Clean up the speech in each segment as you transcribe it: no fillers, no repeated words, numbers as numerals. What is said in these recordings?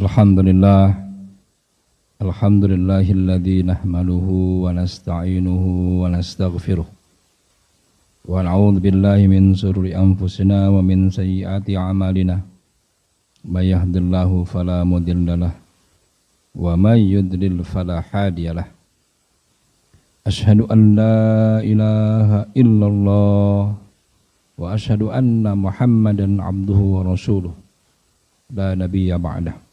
Alhamdulillah, alhamdulillahilladzi nahmaduhu wa nasta'inuhu wa nastaghfiruh wa na'udzu billahi min shururi anfusina wa min sayyiati a'malina may yahdihillahu fala mudhillalah wa may yudlil fala hadiyalah. Asyhadu an la ilaha illallah wa asyhadu anna Muhammadan abduhu wa rasuluh la nabiyya ba'dah.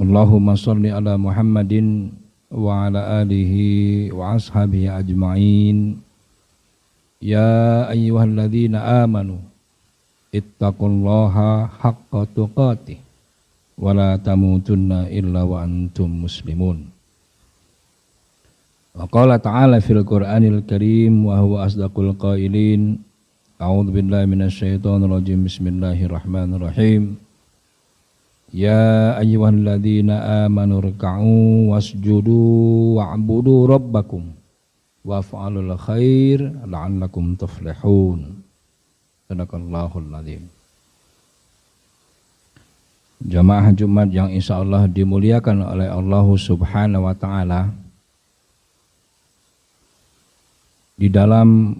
Allahumma salli ala Muhammadin wa ala alihi wa ashabihi ajma'in. Ya ayyuhalladzina amanu ittaqullaha haqqa tuqatih wa la tamutunna illa wa antum muslimun. Wa qala ta'ala fil Qur'anil Karim wa huwa asdaqul qailin. A'udzu billahi minasy syaithanir rajim. Bismillahirrahmanirrahim. Ya ayyuhalladzina amanu ruk'u wasjudu wa'budu rabbakum waf'alul khair la'allakum tuflihun. Sadaqallahul adzim. Jamaah Jumat yang insyaallah dimuliakan oleh Allah Subhanahu wa taala, di dalam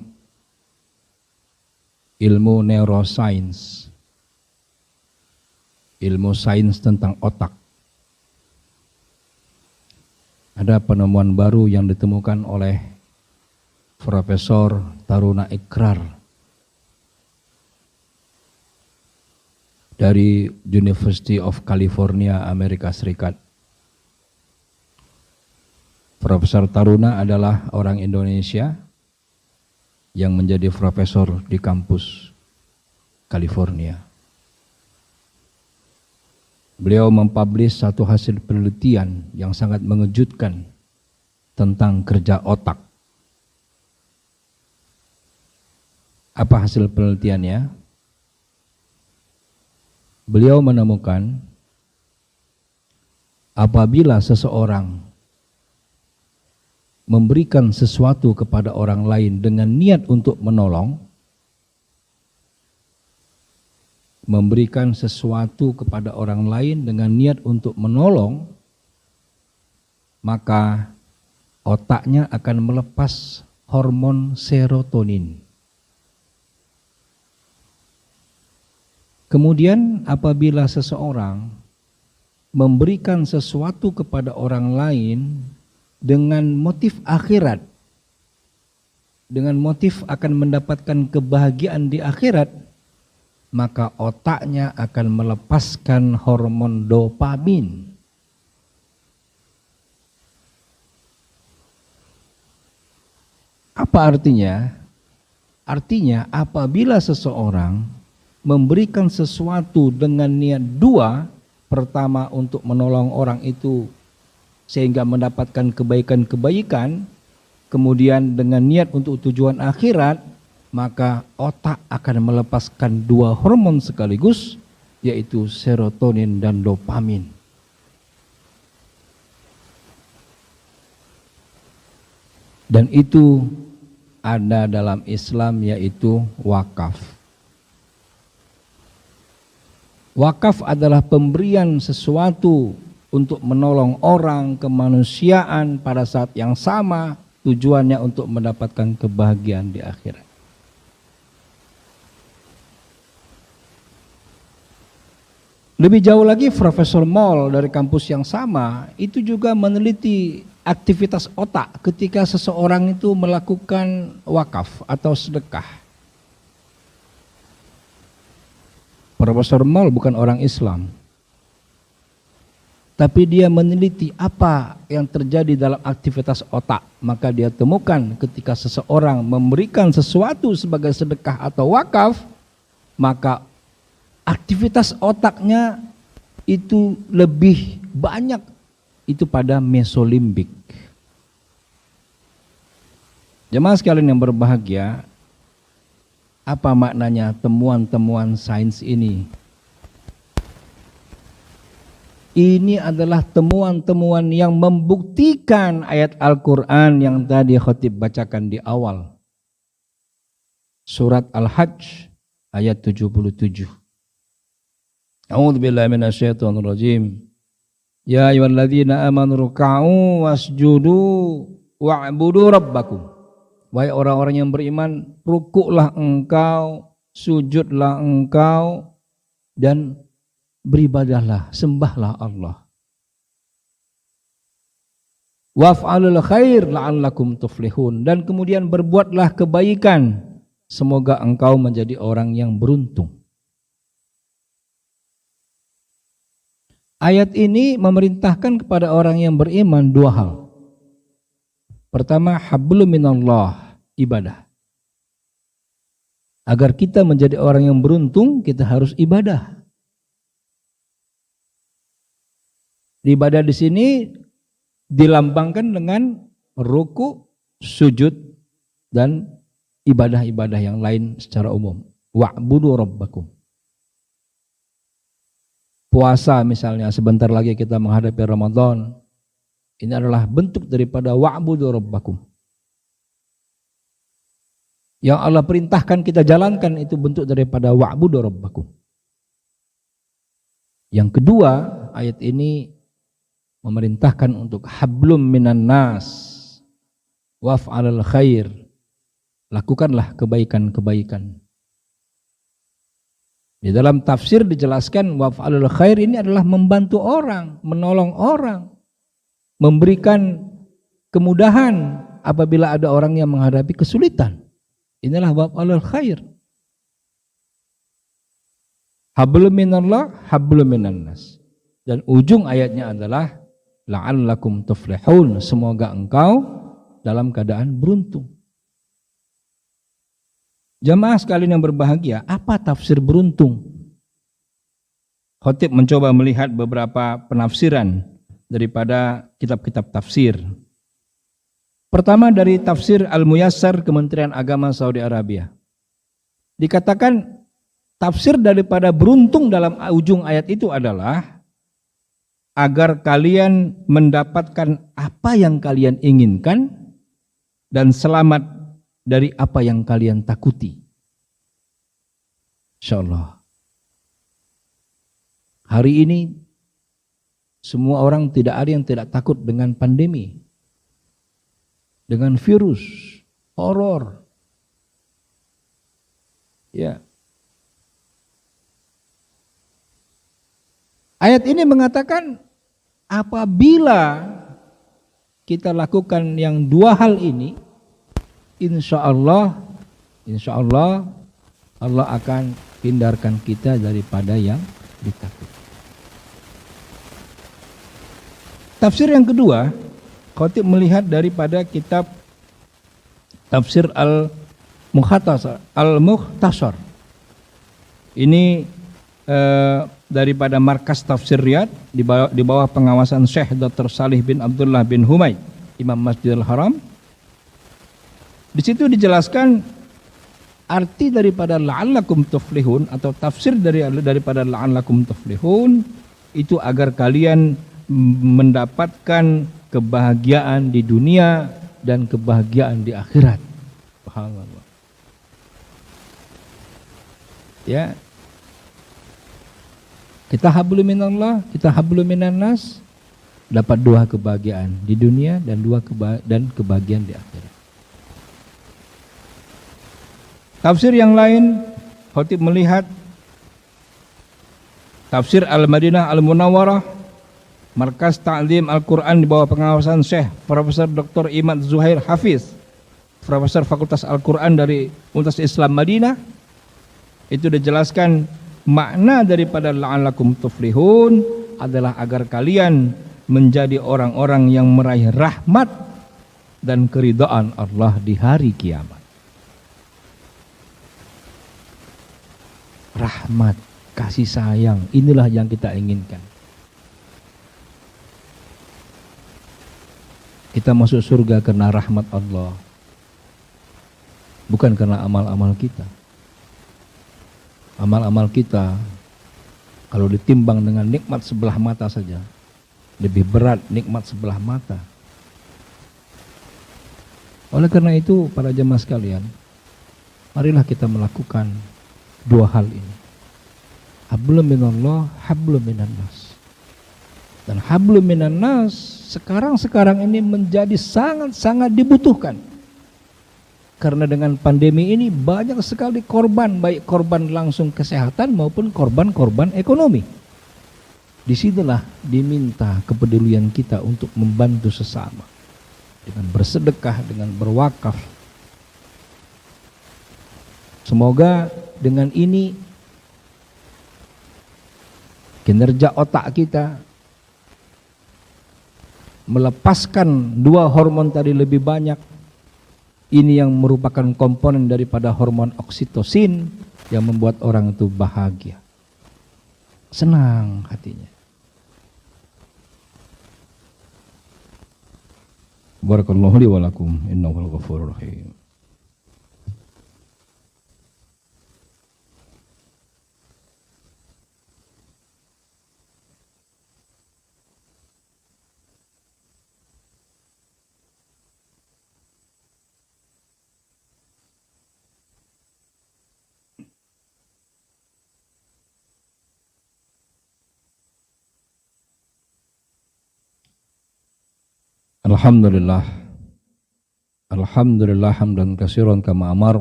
ilmu neuroscience, ilmu sains tentang otak, ada penemuan baru yang ditemukan oleh Profesor Taruna Ikrar dari University of California, Amerika Serikat. Profesor Taruna adalah orang Indonesia yang menjadi profesor di kampus California. Beliau mempublish satu hasil penelitian yang sangat mengejutkan tentang kerja otak. Apa hasil penelitiannya? Beliau menemukan apabila seseorang memberikan sesuatu kepada orang lain dengan niat untuk menolong, memberikan sesuatu kepada orang lain dengan niat untuk menolong, maka otaknya akan melepas hormon serotonin. Kemudian apabila seseorang memberikan sesuatu kepada orang lain dengan motif akhirat, dengan motif akan mendapatkan kebahagiaan di akhirat, maka otaknya akan melepaskan hormon dopamin. Apa artinya? Artinya apabila seseorang memberikan sesuatu dengan niat dua, pertama untuk menolong orang itu sehingga mendapatkan kebaikan-kebaikan, kemudian dengan niat untuk tujuan akhirat, maka otak akan melepaskan dua hormon sekaligus, yaitu serotonin dan dopamin. Dan itu ada dalam Islam, yaitu wakaf. Wakaf adalah pemberian sesuatu untuk menolong orang, kemanusiaan pada saat yang sama, tujuannya untuk mendapatkan kebahagiaan di akhirat. Lebih jauh lagi, Profesor Moll dari kampus yang sama itu juga meneliti aktivitas otak ketika seseorang itu melakukan wakaf atau sedekah. Profesor Moll bukan orang Islam, tapi dia meneliti apa yang terjadi dalam aktivitas otak. Maka dia temukan ketika seseorang memberikan sesuatu sebagai sedekah atau wakaf, maka aktivitas otaknya itu lebih banyak itu pada mesolimbik. Jemaah sekalian yang berbahagia, apa maknanya temuan-temuan sains ini? Ini adalah temuan-temuan yang membuktikan ayat Al-Quran yang tadi khotib bacakan di awal. Surat Al-Hajj ayat 77. A'udzubillahi minasyaitonirrajim. Ya ayyuhalladzina amanu ruk'u wasjudu wa'budu rabbakum. Wahai orang-orang yang beriman, rukuklah engkau, sujudlah engkau, dan beribadahlah, sembahlah Allah. Waf'alul khair la'allakum tuflihun, dan kemudian berbuatlah kebaikan, semoga engkau menjadi orang yang beruntung. Ayat ini memerintahkan kepada orang yang beriman dua hal. Pertama, hablum minallah, ibadah. Agar kita menjadi orang yang beruntung, kita harus ibadah. Ibadah di sini dilambangkan dengan ruku, sujud, dan ibadah-ibadah yang lain secara umum. Wa'budu rabbakum. Puasa misalnya, sebentar lagi kita menghadapi Ramadan. Ini adalah bentuk daripada wa'budu rabbakum. Yang Allah perintahkan kita jalankan itu bentuk daripada wa'budu rabbakum. Yang kedua, ayat ini memerintahkan untuk hablum minan nas waf'alul khair. Lakukanlah kebaikan-kebaikan. Di dalam tafsir dijelaskan waf'alul khair ini adalah membantu orang, menolong orang, memberikan kemudahan apabila ada orang yang menghadapi kesulitan. Inilah waf'alul khair. Hablum minallah, hablum minan nas. Dan ujung ayatnya adalah la'allakum tuflihun, semoga engkau dalam keadaan beruntung. Jamaah sekalian yang berbahagia, apa tafsir beruntung? Khatib mencoba melihat beberapa penafsiran daripada kitab-kitab tafsir. Pertama dari tafsir Al-Muyassar Kementerian Agama Saudi Arabia. Dikatakan tafsir daripada beruntung dalam ujung ayat itu adalah agar kalian mendapatkan apa yang kalian inginkan dan selamat dari apa yang kalian takuti. Insyaallah. Hari ini semua orang tidak ada yang tidak takut dengan pandemi, dengan virus, horor. Ya. Ayat ini mengatakan apabila kita lakukan yang dua hal ini, insya Allah Allah akan hindarkan kita daripada yang ditakuti. Tafsir yang kedua, Khatib melihat daripada kitab Tafsir Al-Mukhtasar. Ini daripada Markas Tafsir Riyadh di bawah pengawasan Syekh Dr. Salih bin Abdullah bin Humaid, Imam Masjidil Haram. Di situ dijelaskan arti daripada la'allakum tuflihun atau tafsir daripada la'allakum tuflihun itu agar kalian mendapatkan kebahagiaan di dunia dan kebahagiaan di akhirat. Subhanallah. Ya. Kita hablum minallah, kita hablum minan nas, dapat dua kebahagiaan di dunia dan kebahagiaan di akhirat. Tafsir yang lain, Khatib melihat Tafsir Al-Madinah Al-Munawwarah, Markas Ta'lim Al-Quran di bawah pengawasan Syekh Profesor Dr. Imad Zuhair Hafiz, Profesor Fakultas Al-Quran dari Universitas Islam Madinah. Itu dijelaskan makna daripada la'allakum tuflihun adalah agar kalian menjadi orang-orang yang meraih rahmat dan keridhaan Allah di hari kiamat. Rahmat, kasih sayang, inilah yang kita inginkan. Kita masuk surga karena rahmat Allah, bukan karena amal-amal kita. Amal-amal kita kalau ditimbang dengan nikmat sebelah mata saja, lebih berat nikmat sebelah mata. Oleh karena itu, para jemaah sekalian, marilah kita melakukan dua hal ini. Hablum minallah, hablum minannas. Dan hablum minannas sekarang ini menjadi sangat-sangat dibutuhkan. Karena dengan pandemi ini banyak sekali korban, baik korban langsung kesehatan maupun korban-korban ekonomi. Disitulah diminta kepedulian kita untuk membantu sesama. Dengan bersedekah, dengan berwakaf. Semoga dengan ini kinerja otak kita melepaskan dua hormon tadi lebih banyak. Ini yang merupakan komponen daripada hormon oksitosin yang membuat orang itu bahagia, senang hatinya. Barakallahu li wa lakum, innahu ghafurur rahim. Alhamdulillah. Alhamdulillah hamdan katsiran kama amar.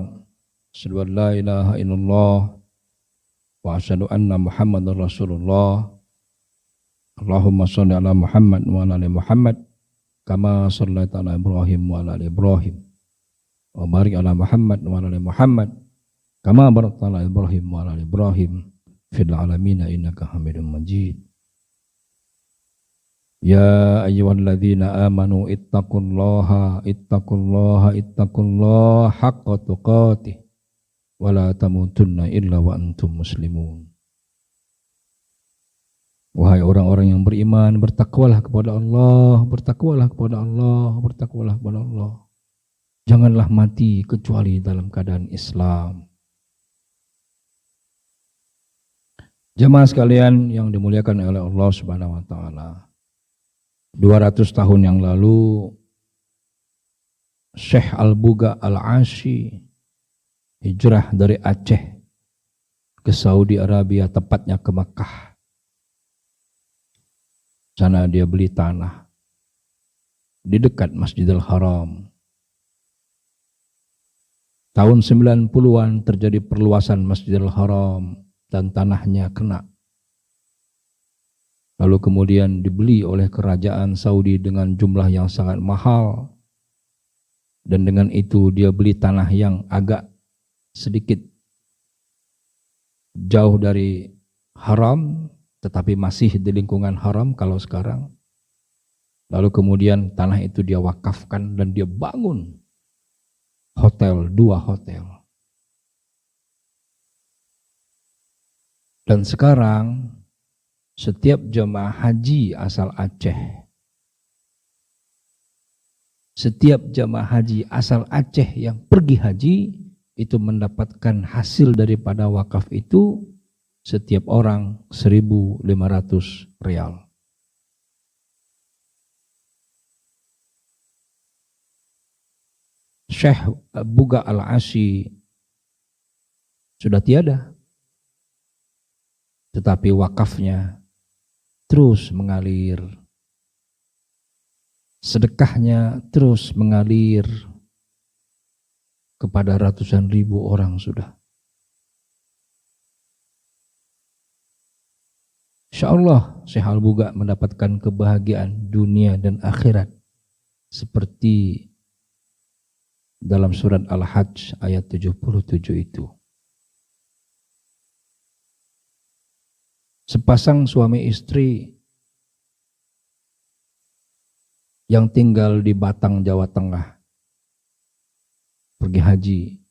Asyhadu an la ilaha illallah wa asyhadu anna Muhammadar Rasulullah. Allahumma shalli ala Muhammad wa ala ali Muhammad kama shallaita ala Ibrahim wa ala ali Ibrahim. Wa barik ala Muhammad wa ala ali Muhammad kama barakta ala Ibrahim wa ala ali Ibrahim fil alamin innaka Hamidum Majid. Ya ayyuhalladzina amanu ittaqullaha haqqa tuqatih wa la tamutunna illa wa antum muslimun. Wahai orang-orang yang beriman, bertakwalah kepada Allah, bertakwalah kepada Allah, bertakwalah kepada Allah. Janganlah mati kecuali dalam keadaan Islam. Jemaah sekalian yang dimuliakan oleh Allah Subhanahu wa taala. 200 tahun yang lalu Syekh Al-Buga Al-Ashi hijrah dari Aceh ke Saudi Arabia, tepatnya ke Makkah. Sana dia beli tanah di dekat Masjidil Haram. Tahun 90-an terjadi perluasan Masjidil Haram dan tanahnya kena. Lalu kemudian dibeli oleh kerajaan Saudi dengan jumlah yang sangat mahal. Dan dengan itu dia beli tanah yang agak sedikit jauh dari haram, tetapi masih di lingkungan haram kalau sekarang. Lalu kemudian tanah itu dia wakafkan dan dia bangun hotel, 2 hotel. Dan sekarang setiap jemaah haji asal Aceh, yang pergi haji itu mendapatkan hasil daripada wakaf itu setiap orang 1.500 rial. Syekh Buga Al-Ashi sudah tiada, tetapi wakafnya terus mengalir, sedekahnya terus mengalir kepada ratusan ribu orang sudah. Insyaallah Syekh Al-Buga mendapatkan kebahagiaan dunia dan akhirat seperti dalam surat Al-Hajj ayat 77 itu. Sepasang suami istri yang tinggal di Batang, Jawa Tengah, pergi haji.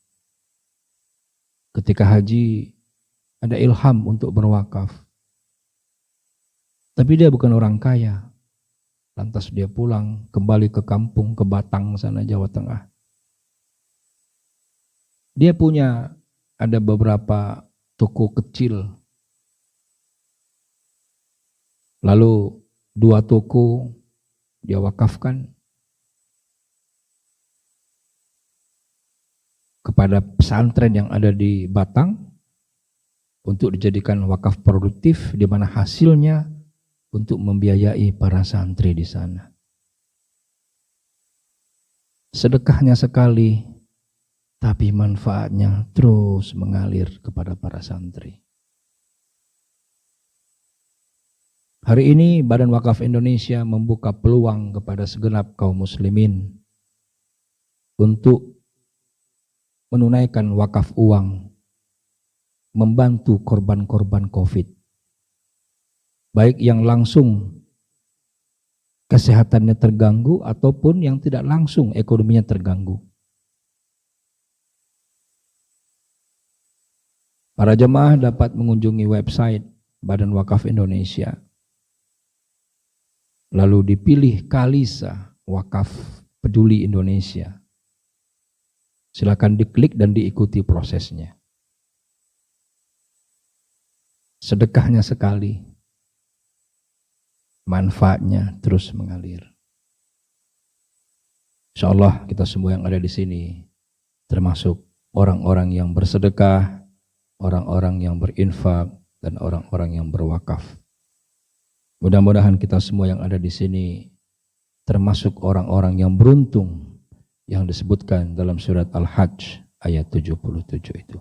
Ketika haji, ada ilham untuk berwakaf. Tapi dia bukan orang kaya. Lantas dia pulang, kembali ke kampung, ke Batang sana, Jawa Tengah. Dia punya ada beberapa toko kecil. Lalu 2 toko dia wakafkan kepada pesantren yang ada di Batang. untuk dijadikan wakaf produktif di mana hasilnya untuk membiayai para santri di sana. Sedekahnya sekali, tapi manfaatnya terus mengalir kepada para santri. Hari ini Badan Wakaf Indonesia membuka peluang kepada segenap kaum muslimin untuk menunaikan wakaf uang, membantu korban-korban COVID, baik yang langsung kesehatannya terganggu ataupun yang tidak langsung ekonominya terganggu. Para jemaah dapat mengunjungi website Badan Wakaf Indonesia, lalu dipilih Kalisa Wakaf Peduli Indonesia. Silakan diklik dan diikuti prosesnya. Sedekahnya sekali, manfaatnya terus mengalir. Insyaallah kita semua yang ada di sini termasuk orang-orang yang bersedekah, orang-orang yang berinfak, dan orang-orang yang berwakaf. Mudah-mudahan kita semua yang ada di sini termasuk orang-orang yang beruntung yang disebutkan dalam surat Al-Hajj ayat 77 itu.